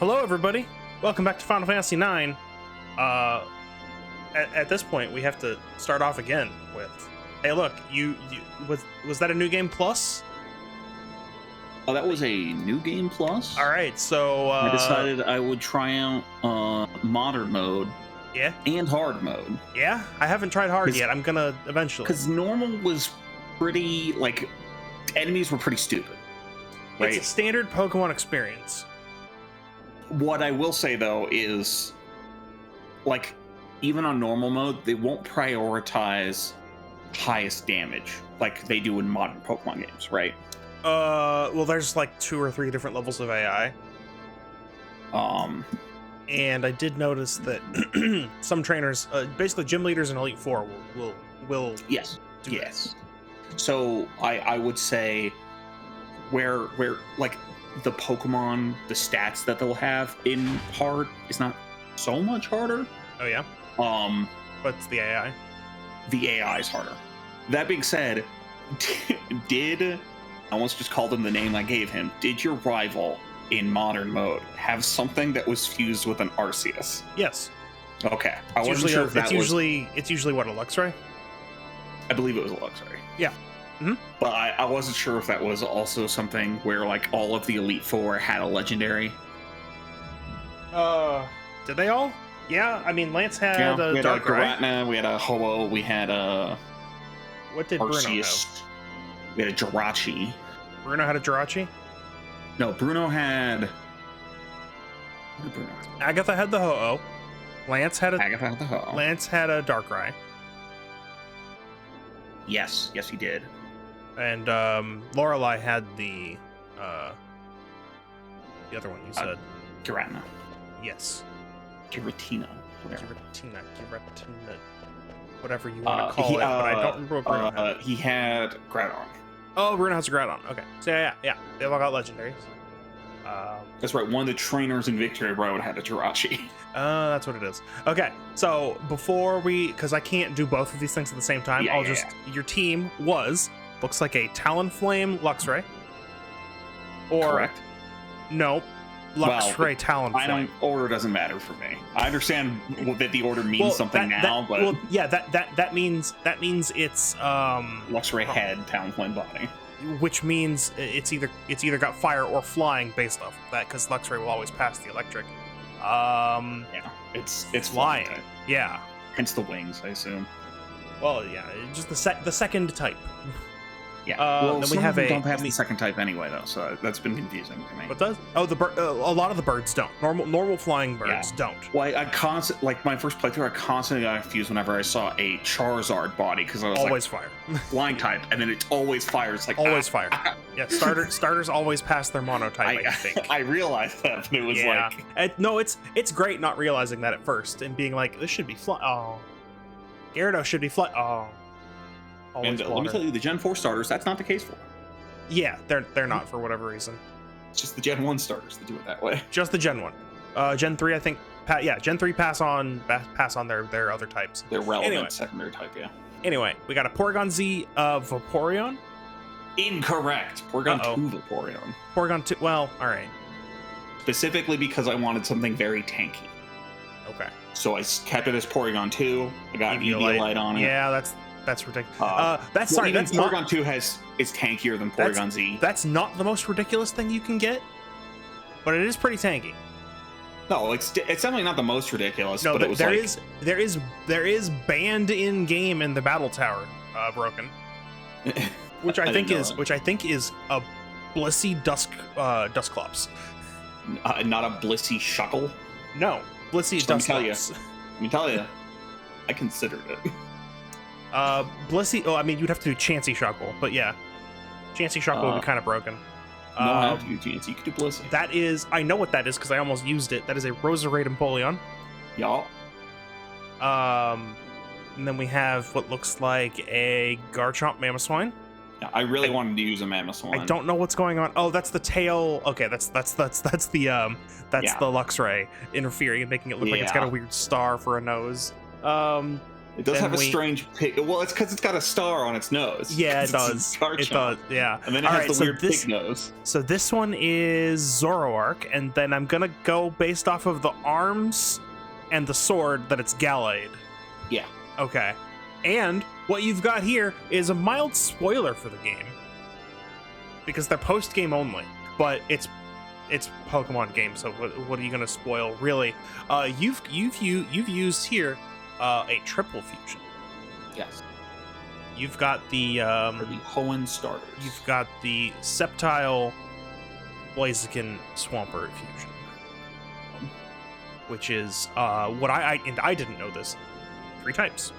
Hello, everybody. Welcome back to Final Fantasy IX. At this point, we have to start off again with, hey, look, you was that a new game plus? Oh, that was a new game plus. All right, so I decided I would try out modern mode. Yeah. And hard mode. Yeah, I haven't tried hard yet. I'm gonna eventually. Because normal was pretty enemies were pretty stupid. Right? It's a standard Pokemon experience. What I will say though is, even on normal mode, they won't prioritize highest damage like they do in modern Pokemon games, right? Well, there's like 2 or 3 different levels of AI. And I did notice that some trainers, basically gym leaders in Elite Four, will yes, do yes. So I would say where the Pokemon, the stats that they'll have in hard is not so much harder. Oh yeah. What's the AI? The AI is harder. That being said, I almost just called him the name I gave him. Did your rival in modern mode have something that was fused with an Arceus? Yes. Okay. I wasn't sure if that was... It's usually what, a Luxray? I believe it was a Luxray. Yeah. Mm-hmm. But I wasn't sure if that was also something where all of the Elite Four had a legendary. Did they all? Yeah, I mean, Lance had a we had Darkrai. a Giratina, we had a Ho-Oh, we had a What did Arceus. Bruno have? We had a Jirachi. Bruno had a Jirachi? No, Bruno had... What did Bruno have? Agatha had the Ho-Oh. Lance had Agatha had the Ho-Oh. Lance had a Darkrai. Yes, he did. And Lorelei had the other one you said. Giratina. Yes. Giratina. Giratina. Whatever you want to call it, but I don't remember what Bruno had. He had Groudon. Oh, Bruno has a Groudon. Okay. So yeah. They've all got legendaries. That's right. One of the trainers in Victory Road had a Jirachi. That's what it is. Okay. So before because I can't do both of these things at the same time, your team looks like a Talonflame Luxray. Or Correct. No. Luxray Talonflame. Order doesn't matter for me. I understand that the order means something now, but that means it's Luxray head, Talonflame body, which means it's either got fire or flying based off of that, because Luxray will always pass the electric. It's flying. Yeah. Hence the wings, I assume. Well, yeah, just the second type. Yeah. Then we have don't pass the second type anyway, though, so that's been confusing to me. What does? Oh, a lot of the birds don't. Normal flying birds don't. Well, I constantly, my first playthrough, I constantly got confused whenever I saw a Charizard body, because I was always fire. Flying type, and then it always fires. Always fire. Yeah, starters always pass their monotype. I think. I realized that, but it was no, it's great not realizing that at first and being like, this should be fly. Oh, Gyarados should be fly. Oh. And let me tell you, the Gen 4 starters, that's not the case for. Yeah, they're not, for whatever reason. It's just the Gen 1 starters that do it that way. Just the Gen 1. Gen 3, I think. Gen 3 pass on their other types. Their relevant secondary type, yeah. Anyway, we got a Porygon Z Vaporeon. Incorrect. Porygon 2 Vaporeon. Porygon 2. Well, all right. Specifically because I wanted something very tanky. Okay. So I kept it as Porygon 2. I got an Eviolite on it. Yeah, that's ridiculous. Porygon 2 is tankier than Porygon Z. That's not the most ridiculous thing you can get, but it is pretty tanky. No, it's definitely not the most ridiculous. No, but it was there is banned in game in the battle tower broken, which I think is a Blissey Dusclops. Not a Blissey Shuckle. No, Blissey Dusclops. Let me tell you, I considered it. Blissey. Oh, I mean, you'd have to do Chansey Shuckle, but yeah, Chansey Shuckle would be kind of broken. No, I have to do Chansey. You could do Blissey. That is, I know what that is because I almost used it. That is a Roserade Empoleon. Y'all. And then we have what looks like a Garchomp Mamoswine. Yeah, I really wanted to use a Mamoswine. I don't know what's going on. Oh, that's the tail. Okay, that's the Luxray interfering and making it look like it's got a weird star for a nose. It does have a strange pig. Well, it's because it's got a star on its nose. Yeah, it does. It does. Yeah. And then it has the weird pig nose. So this one is Zoroark, and then I'm gonna go based off of the arms and the sword that it's Gallade. Yeah. Okay. And what you've got here is a mild spoiler for the game, because they're post-game only. But it's Pokemon game, so what are you gonna spoil? Really, you've used here a triple fusion. Yes. You've got the Hoenn starters. You've got the Sceptile Blaziken Swampert fusion, which is what I didn't know this. 3 types.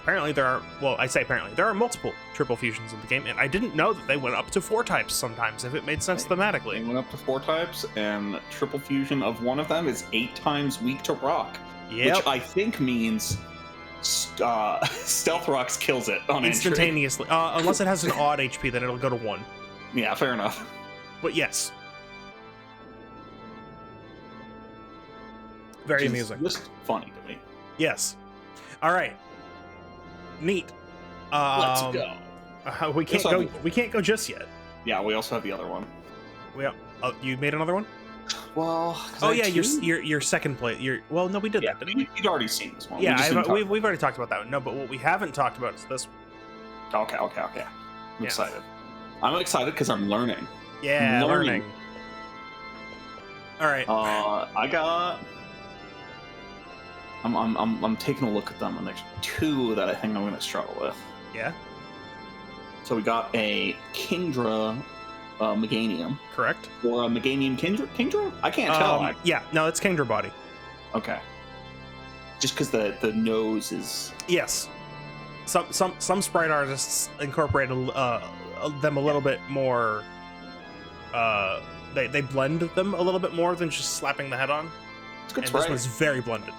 Apparently there are, well, I say apparently, there are multiple triple fusions in the game, and I didn't know that they went up to 4 types sometimes, if it made sense thematically. They went up to 4 types, and triple fusion of one of them is 8 times weak to rock. Yep. Which I think means Stealth Rocks kills it on instantaneously. Unless it has an odd HP, then it'll go to 1. Yeah, fair enough. But yes. Very amusing. Just funny to me. Yes. All right. Neat. Let's go. We can't go. We can't go just yet. Yeah, we also have the other one. You made another one? Well. Oh yeah, your second play. Well, no, we did that. Didn't we? You'd already seen this one. Yeah, we've already talked about that one. No, but what we haven't talked about is this one. Okay. I'm excited. I'm excited because I'm learning. Yeah, learning. All right. I'm taking a look at them, and there's 2 that I think I'm going to struggle with. Yeah. So we got a Kingdra Meganium. Correct. Or a Meganium Kingdra? I can't tell. Yeah, no, it's Kingdra body. Okay. Just because the nose is... Yes. Some sprite artists incorporate them a little bit more... They blend them a little bit more than just slapping the head on. It's good. And this one's very blended.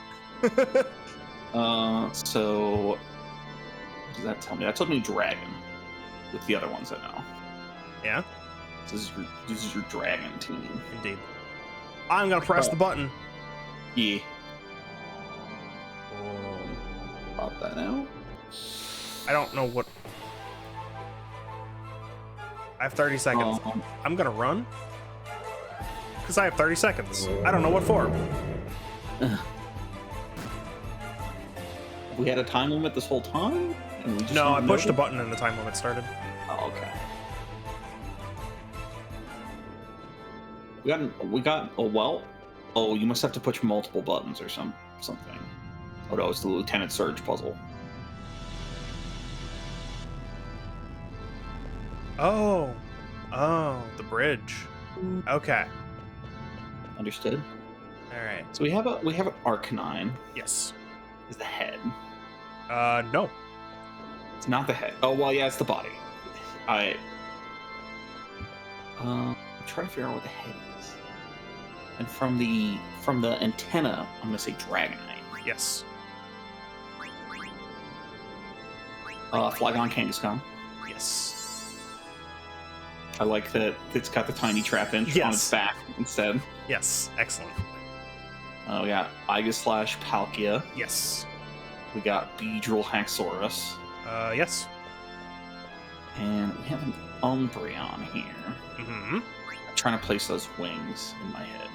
So what does that tell me? That told me dragon with the other ones I know. Yeah. This is your dragon team. Indeed. I'm gonna press the button. Yeah. Pop that out. I don't know what. I have 30 seconds. I'm gonna run because I have 30 seconds. I don't know what for. We had a time limit this whole time? No, I pushed a button and the time limit started. Oh, okay. We got a whelp. Oh, you must have to push multiple buttons or something. Oh no, it's the Lieutenant Surge puzzle. Oh, the bridge. Okay. Understood. All right. So we have an Arcanine. Yes. Is the head? No. It's not the head. Oh well, yeah, it's the body. I'm trying to figure out what the head is. And from the antenna, I'm gonna say Dragonite. Yes. Flygon Kangaskhan. Yes. I like that it's got the tiny trap inch on its back instead. Yes. Excellent. We got Aegislash Palkia. Yes. We got Beedrill Haxorus. Yes. And we have an Umbreon here. Mm-hmm. I'm trying to place those wings in my head.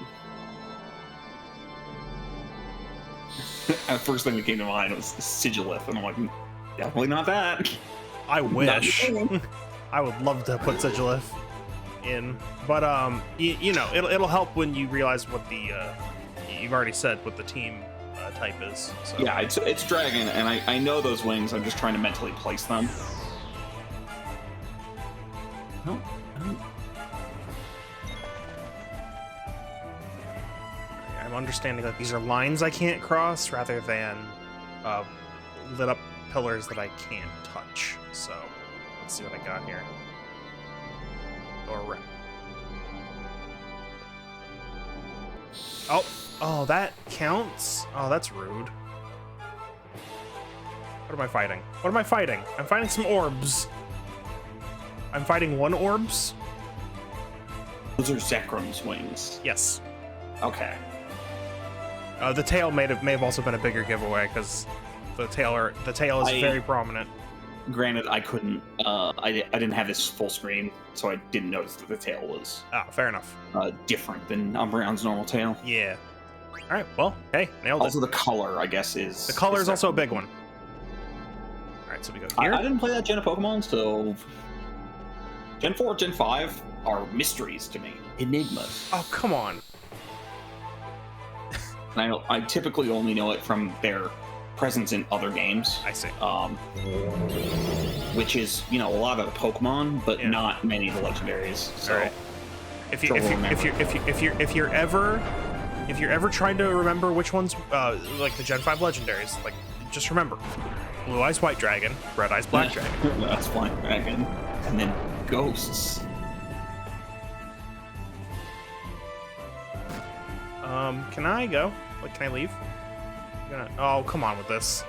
The first thing that came to mind was Sigilith, and I'm like, definitely not that. I wish. I would love to put Sigilith in, but you know, it'll help when you realize what the you've already said what the team type is. So. Yeah, it's dragon, and I know those wings. I'm just trying to mentally place them. No. I'm understanding that these are lines I can't cross rather than lit up pillars that I can't touch. So let's see what I got here. Or oh, that counts? Oh, that's rude. What am I fighting? What am I fighting? I'm fighting some orbs. I'm fighting 1 orbs? Those are Zekrum's wings. Yes. Okay. The tail may have also been a bigger giveaway because The tail is very prominent. Granted, I couldn't. I didn't have this full screen, so I didn't notice that the tail was Fair enough. different than Umbreon's normal tail. Yeah. All right. Well, hey, nailed it. Also, the color, I guess, is the color is also a big one. All right, so we go here. I didn't play that gen of Pokemon, so Gen 4, Gen 5 are mysteries to me, enigmas. Oh, come on. And I typically only know it from their presence in other games. I see. Which is, a lot of the Pokemon, but Yeah. not many of the legendaries. So All right. If you're ever trying to remember which ones, like the Gen 5 legendaries, like just remember, Blue Eyes White Dragon, Red Eyes Black Dragon. That's Black Dragon, and then Ghosts. Can I go? Like, can I leave? Oh, come on with this.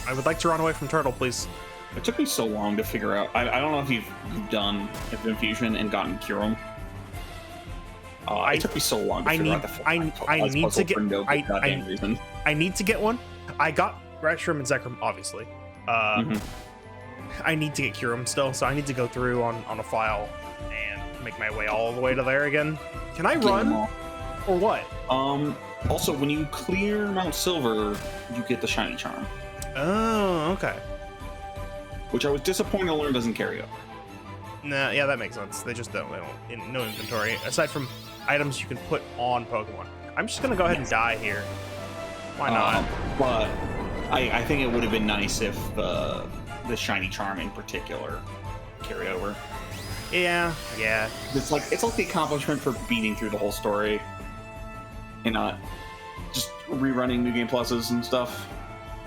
I would like to run away from Turtle, please. It took me so long to figure out. I don't know if you've done Infusion and gotten Kyurem. It took me so long to figure out the full I need to get. reason. I need to get one. I got Reshiram and Zekrom, obviously. I need to get Kyurem still, so I need to go through on a file and make my way all the way to there again. Can I run? Or what? Also, when you clear Mount Silver, you get the Shiny Charm. Oh, okay. Which I was disappointed to learn doesn't carry over. Nah, yeah, that makes sense. They just don't. No inventory aside from items you can put on Pokemon. I'm just gonna go ahead and die here. Why not? But I think it would have been nice if the Shiny Charm in particular carried over. Yeah. It's like the accomplishment for beating through the whole story and not just rerunning New Game Pluses and stuff.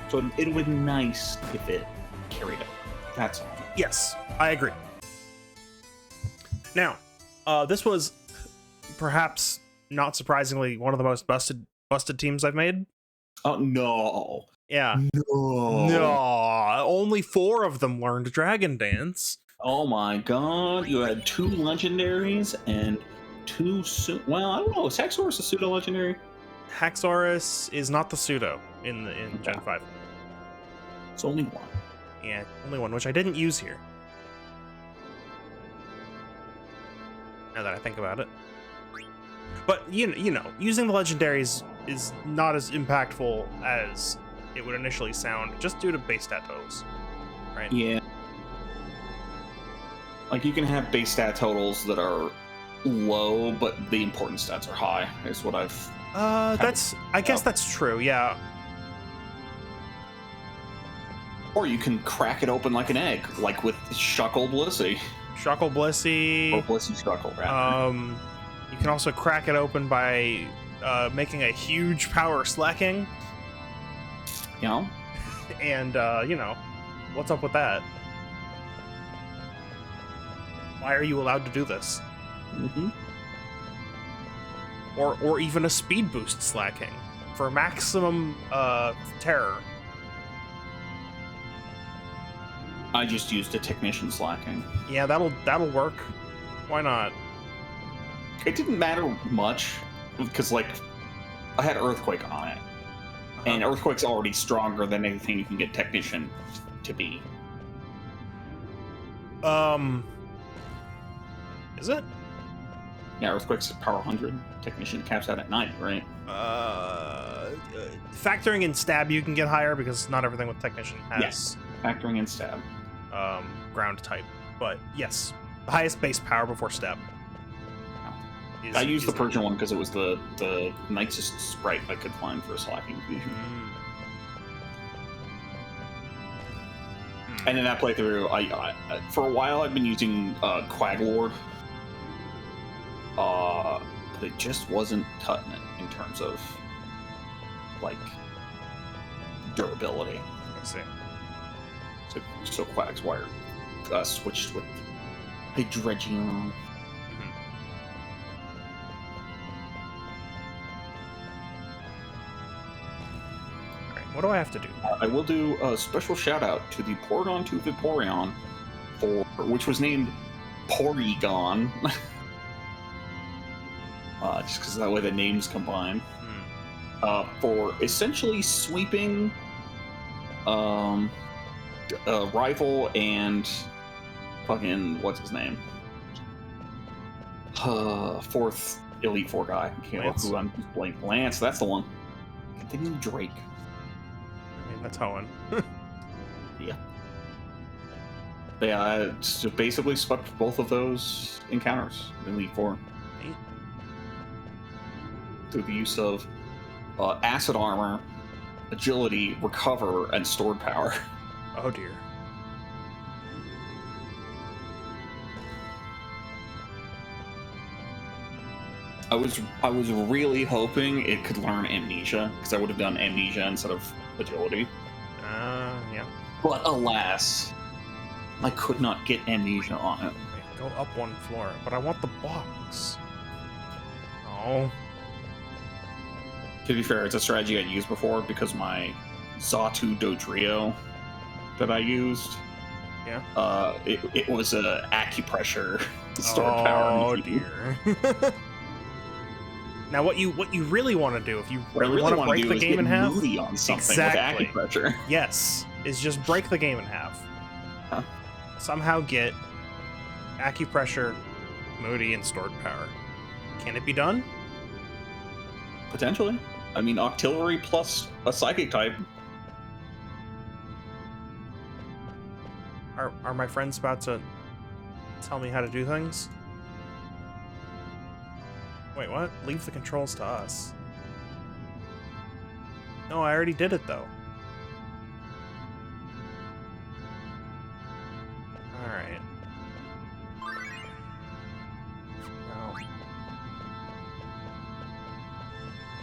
So it would be nice if it carried over. That's all. Yes, I agree. Now, this was perhaps not surprisingly one of the most busted teams I've made. Oh no. Yeah. No. Only 4 of them learned Dragon Dance. Oh my god. You had 2 legendaries and 2 well, I don't know. Is Haxorus a pseudo legendary? Haxorus is not the pseudo in Gen 5. It's only 1. Yeah, only 1, which I didn't use here. Now that I think about it. But you know, using the legendaries is not as impactful as it would initially sound, just due to base stat totals, right? Yeah. Like, you can have base stat totals that are low, but the important stats are high, is what I've... I guess that's true, yeah. Or you can crack it open like an egg, like with Shuckle Blissey. Shuckle Blissey. Or Blissey Shuckle, rather. You can also crack it open by making a huge power slacking. You know? And, what's up with that? Why are you allowed to do this? Mm-hmm. Or even a speed boost slacking for maximum terror. I just used a Technician slacking. Yeah, that'll work. Why not? It didn't matter much because, like, I had Earthquake on it, and Earthquake's already stronger than anything you can get Technician to be. Is it? Yeah, Earthquake's power 100. Technician caps out at 90, right? Factoring in stab, you can get higher because not everything with Technician has. Yes, factoring in stab. Ground type, but yes, the highest base power before stab. I used the Persian one because it was the nicest sprite I could find for a slacking fusion. And in that playthrough, I for a while I've been using Quaglord, but it just wasn't cutting it in terms of, like, durability. I see. So Quag's wired switched with Hydreigon. What do I have to do? I will do a special shout out to the Porygon 2 Vaporeon, which was named Porygon. Just because that way the names combine. for essentially sweeping rival and fucking what's his name? Fourth Elite Four guy. I can't remember who I'm blank. Lance, that's the one. Continue Drake. I mean, that's Hoenn. Yeah. Yeah, it's just basically swept both of those encounters in Elite Four. Neat. Through the use of acid armor, agility, recover, and stored power. Oh dear. I was really hoping it could learn amnesia, because I would have done amnesia instead of agility. Yeah. But alas, I could not get amnesia on it. Wait, go up one floor, but I want the box. Oh. To be fair, it's a strategy I'd used before because my Zatu Dodrio that I used, it was a acupressure stored power. Oh dear. Now, what you really want to do, if you really want to break the game in half, moody on something exactly. with acupressure. Yes, is just break the game in half. Huh. Somehow get acupressure, moody, and stored power. Can it be done? Potentially. I mean, artillery plus a psychic type. Are my friends about to tell me how to do things? Wait, what? Leave the controls to us. No, I already did it, though. Alright. Oh.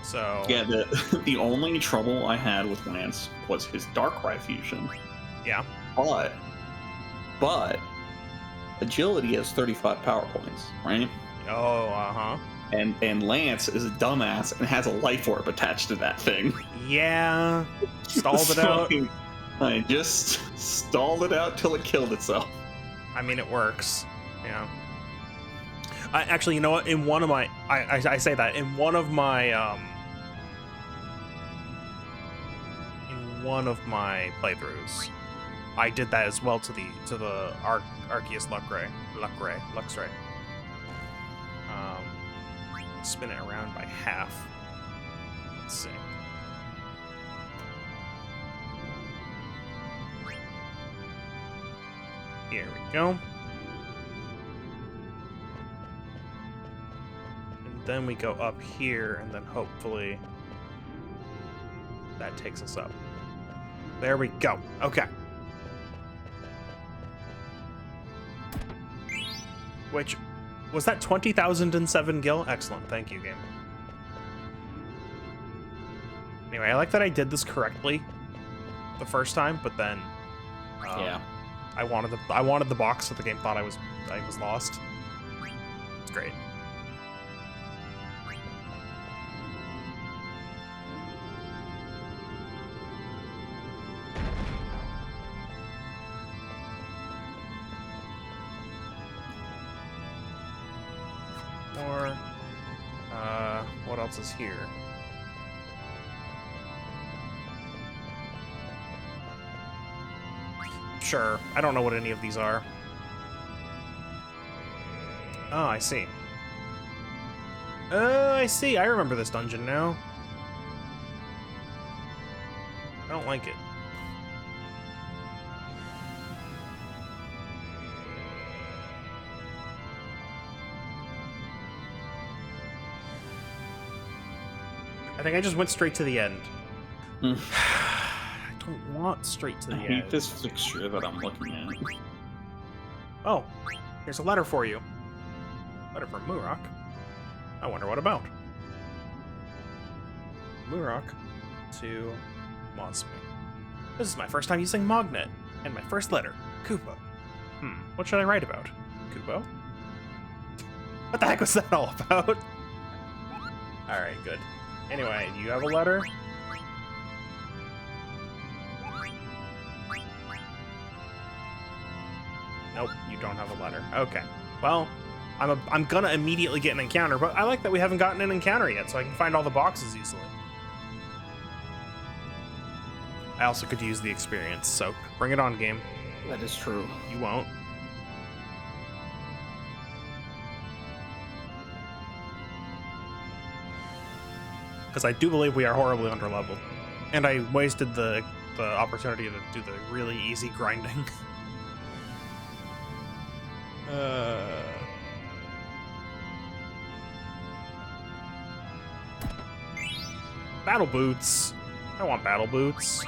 So... Yeah, the only trouble I had with Lance was his Darkrai fusion. Yeah. But agility has 35 power points, right? Oh, uh-huh. And Lance is a dumbass and has a Life Orb attached to that thing. Yeah. Stalled it out. I just stalled it out till it killed itself. I mean, it works. Yeah. Actually, you know what? In one of my... I say that. In one of my... in one of my playthroughs, I did that as well to the Arceus Luxray. Spin it around by half. Let's see. Here we go. And then we go up here, and then hopefully that takes us up. There we go. Okay. Which, was that 20,007 gil? Excellent. Thank you, game. Anyway, I like that I did this correctly the first time, but then Yeah. I wanted the box, so the game thought I was lost. It's great. Or what else is here? Sure. I don't know what any of these are. Oh, I see. I see. I remember this dungeon now. I don't like it. I think I just went straight to the end. I don't want straight to the I end. hate this fixture that I'm looking at. Oh, here's a letter for you. Letter from Murok. I wonder what about. Murok to Mosby. This is my first time using Mognet, and my first letter, Koopa. What should I write about? Kupo? What the heck was that all about? Alright, good. Anyway, do you have a letter? Nope, you don't have a letter. Okay. Well, I'm gonna immediately get an encounter, but I like that we haven't gotten an encounter yet, so I can find all the boxes easily. I also could use the experience, so bring it on, game. That is true. You won't. Because I do believe we are horribly underleveled. And I wasted the opportunity to do the really easy grinding. Battle boots. I want battle boots.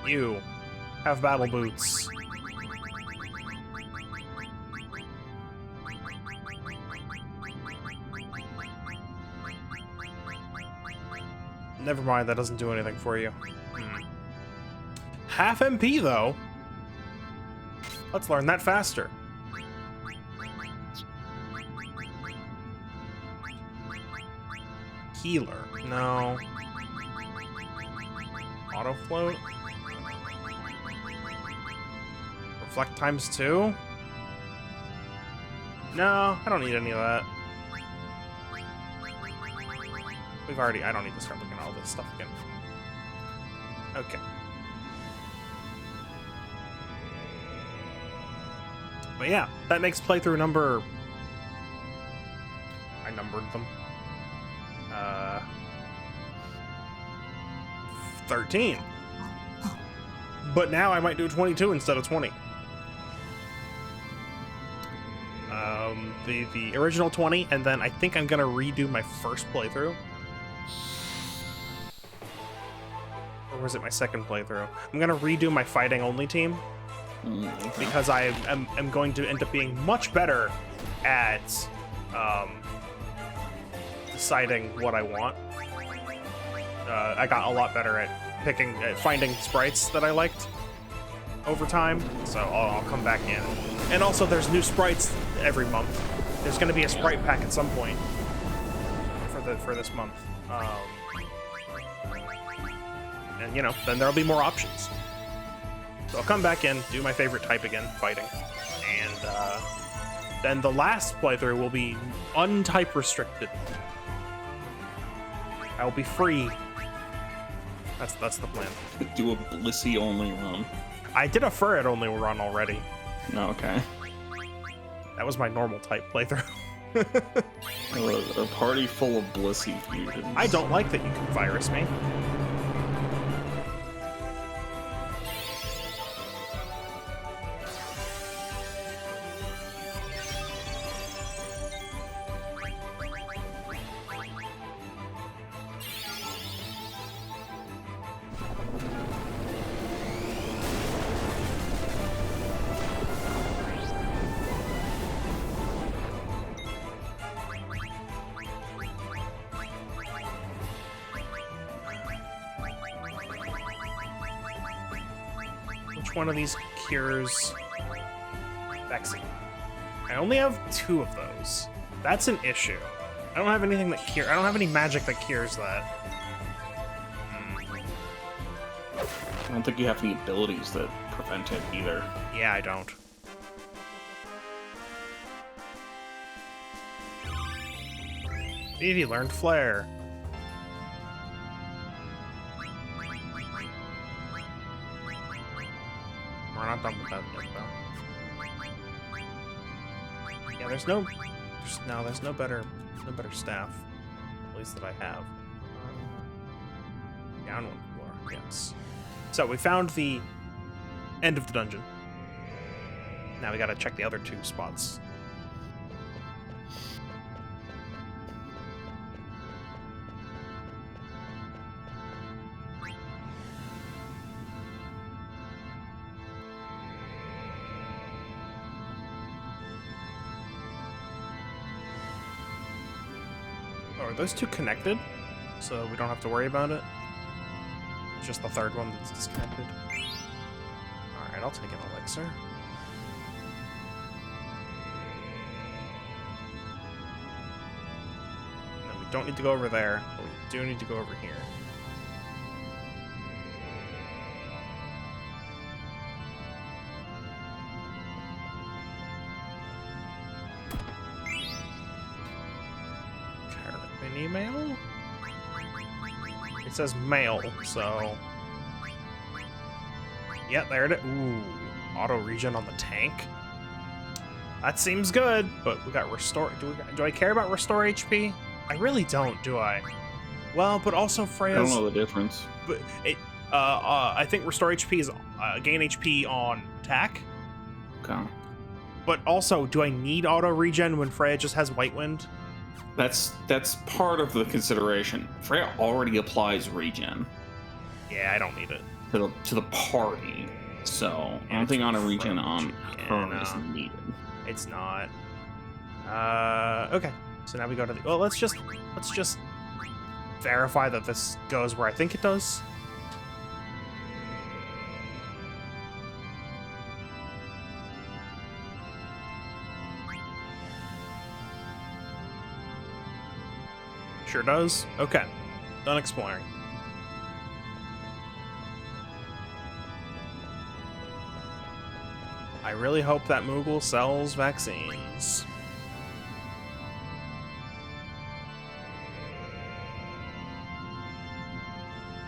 You have battle boots. Never mind, that doesn't do anything for you. Half MP, though. Let's learn that faster. Healer. No. Auto float. Reflect ×2. No, I don't need any of that. I don't need to start looking at all this stuff again. Okay. But yeah, that makes playthrough number... I numbered them. 13. But now I might do 22 instead of 20. The original 20, and then I think I'm gonna redo my first playthrough. Or was it my second playthrough? I'm gonna redo my fighting only team. Okay. Because I am going to end up being much better at deciding what I want. I got a lot better at finding sprites that I liked over time, so I'll come back in. And also, there's new sprites every month. There's going to be a sprite pack at some point for this month, and you know, then there'll be more options. So I'll come back in, do my favorite type again, fighting, and then the last playthrough will be untype restricted. I will be free. That's the plan. Do a Blissey only run. I did a Furret only run already. No, okay. That was my normal type playthrough. A party full of Blissey fusions. I don't like that you can virus me. One of these cures vaccine. I only have 2 of those. That's an issue. I don't have anything that I don't have any magic that cures that. I don't think you have any abilities that prevent it either. Yeah, I don't. Vivi learned Flare. We're not done with that yet, though. Yeah, there's no better staff, at least that I have. Down 1 floor, yes. So we found the end of the dungeon. Now we gotta check the other 2 spots. Are those 2 connected? So we don't have to worry about it? It's just the 3rd one that's disconnected. Alright, I'll take an elixir. No, we don't need to go over there, but we do need to go over here. Email? It says male, so... Yeah, there it is. Ooh, auto regen on the tank. That seems good, but we got restore. Do I care about restore HP? I really don't, do I? Well, but also Freya's... I don't know the difference. But it, I think restore HP is gain HP on attack. Okay. But also, do I need auto regen when Freya just has White Wind? That's part of the consideration. Freya already applies regen Yeah, I don't need it. to the party, so I don't think auto regen on her is needed. It's not. Okay. So now we go to the... Well, let's just verify that this goes where I think it does. Sure does. Okay. Done exploring. I really hope that Moogle sells vaccines.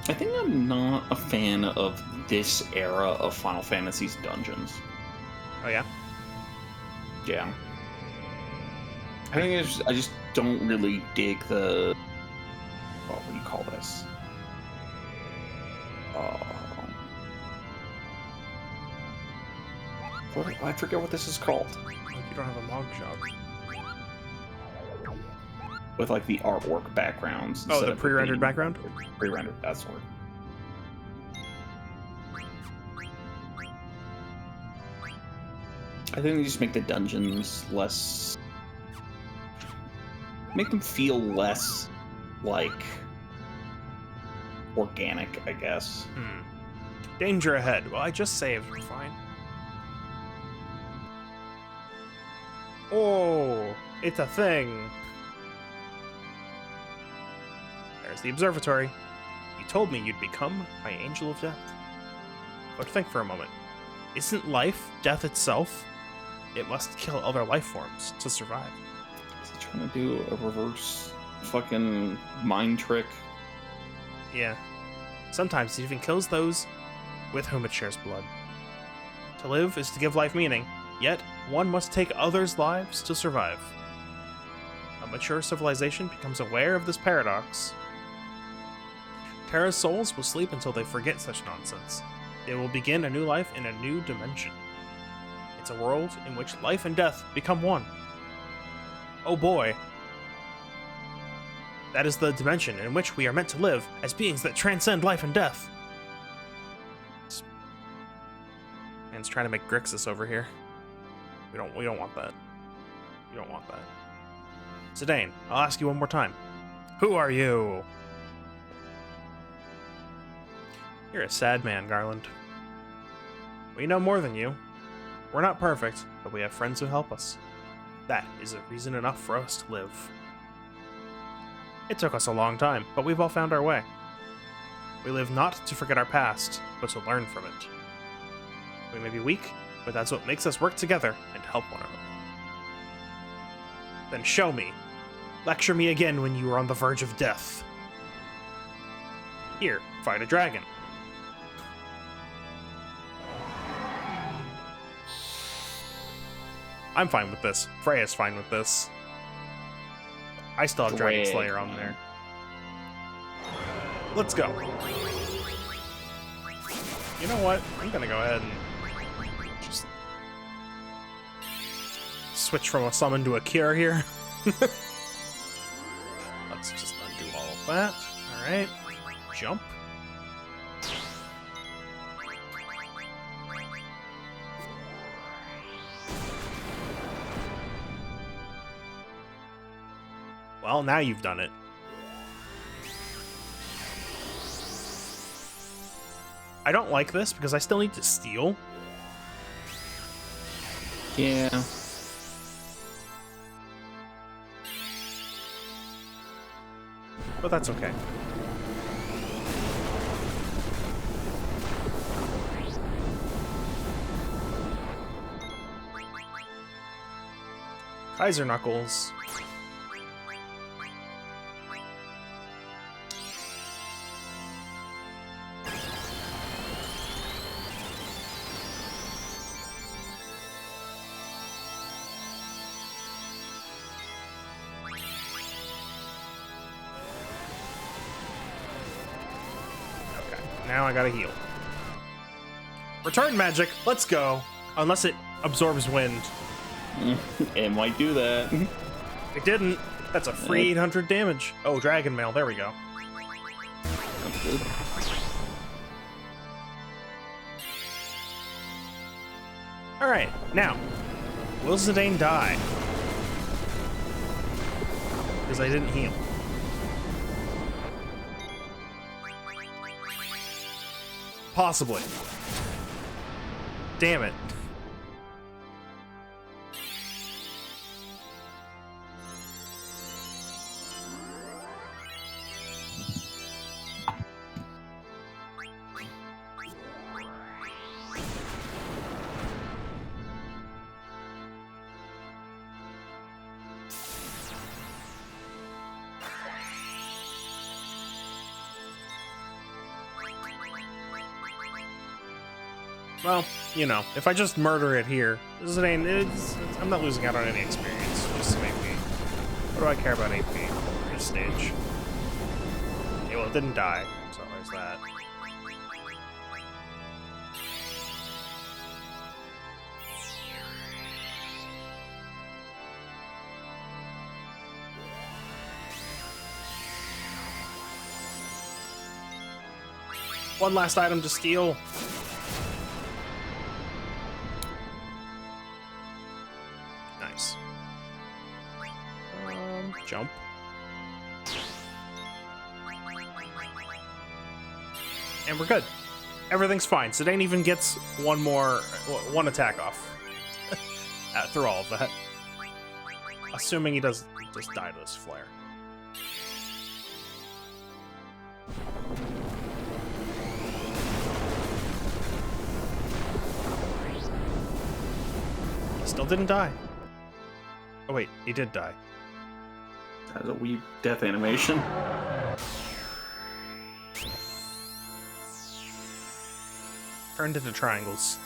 I think I'm not a fan of this era of Final Fantasy's dungeons. Oh yeah? Yeah. I think I just don't really dig the... What do you call this? I forget what this is called. Like you don't have a mog shop. With like the artwork backgrounds. Oh, the pre-rendered background? Pre-rendered, that's what. I think they just make the dungeons less... Make them feel less, like, organic, I guess. Danger ahead. Well, I just saved. We're fine. Oh, it's a thing. There's the observatory. You told me you'd become my angel of death. But think for a moment. Isn't life death itself? It must kill other life forms to survive. Is he trying to do a reverse fucking mind trick? Yeah. Sometimes it even kills those with whom it shares blood. To live is to give life meaning, yet one must take others' lives to survive. A mature civilization becomes aware of this paradox. Terra's souls will sleep until they forget such nonsense. They will begin a new life in a new dimension. It's a world in which life and death become one. Oh boy. That is the dimension in which we are meant to live as beings that transcend life and death. Man's trying to make Grixis over here. We don't want that. We don't want that. Zidane, I'll ask you one more time. Who are you? You're a sad man, Garland. We know more than you. We're not perfect, but we have friends who help us. That is a reason enough for us to live. It took us a long time, but we've all found our way. We live not to forget our past, but to learn from it. We may be weak, but that's what makes us work together and help one another. Then show me. Lecture me again when you are on the verge of death. Here, fight a dragon. I'm fine with this. Freya's fine with this. I still have Dragon Slayer on there. Let's go. You know what? I'm gonna go ahead and just switch from a summon to a cure here. Let's just undo all of that. Alright. Jump. Well, now you've done it. I don't like this because I still need to steal. Yeah. But that's okay. Kaiser Knuckles. now I gotta heal. Return magic, let's go. Unless it absorbs wind. It might do that. It didn't. That's a free 800 damage. Oh, dragon mail, there we go. That's good. Alright, now, will Zidane die? Because I didn't heal. Possibly. Damn it. Well, you know, if I just murder it here, I'm not losing out on any experience, just some AP. What do I care about AP at this stage? Okay, well, it didn't die, so there's that. One last item to steal. Nice. Jump. And we're good. Everything's fine. Zidane even gets one attack off through all of that. Assuming he does just die to this flare. He still didn't die. Oh wait, he did die. That was a wee death animation. Turned into triangles.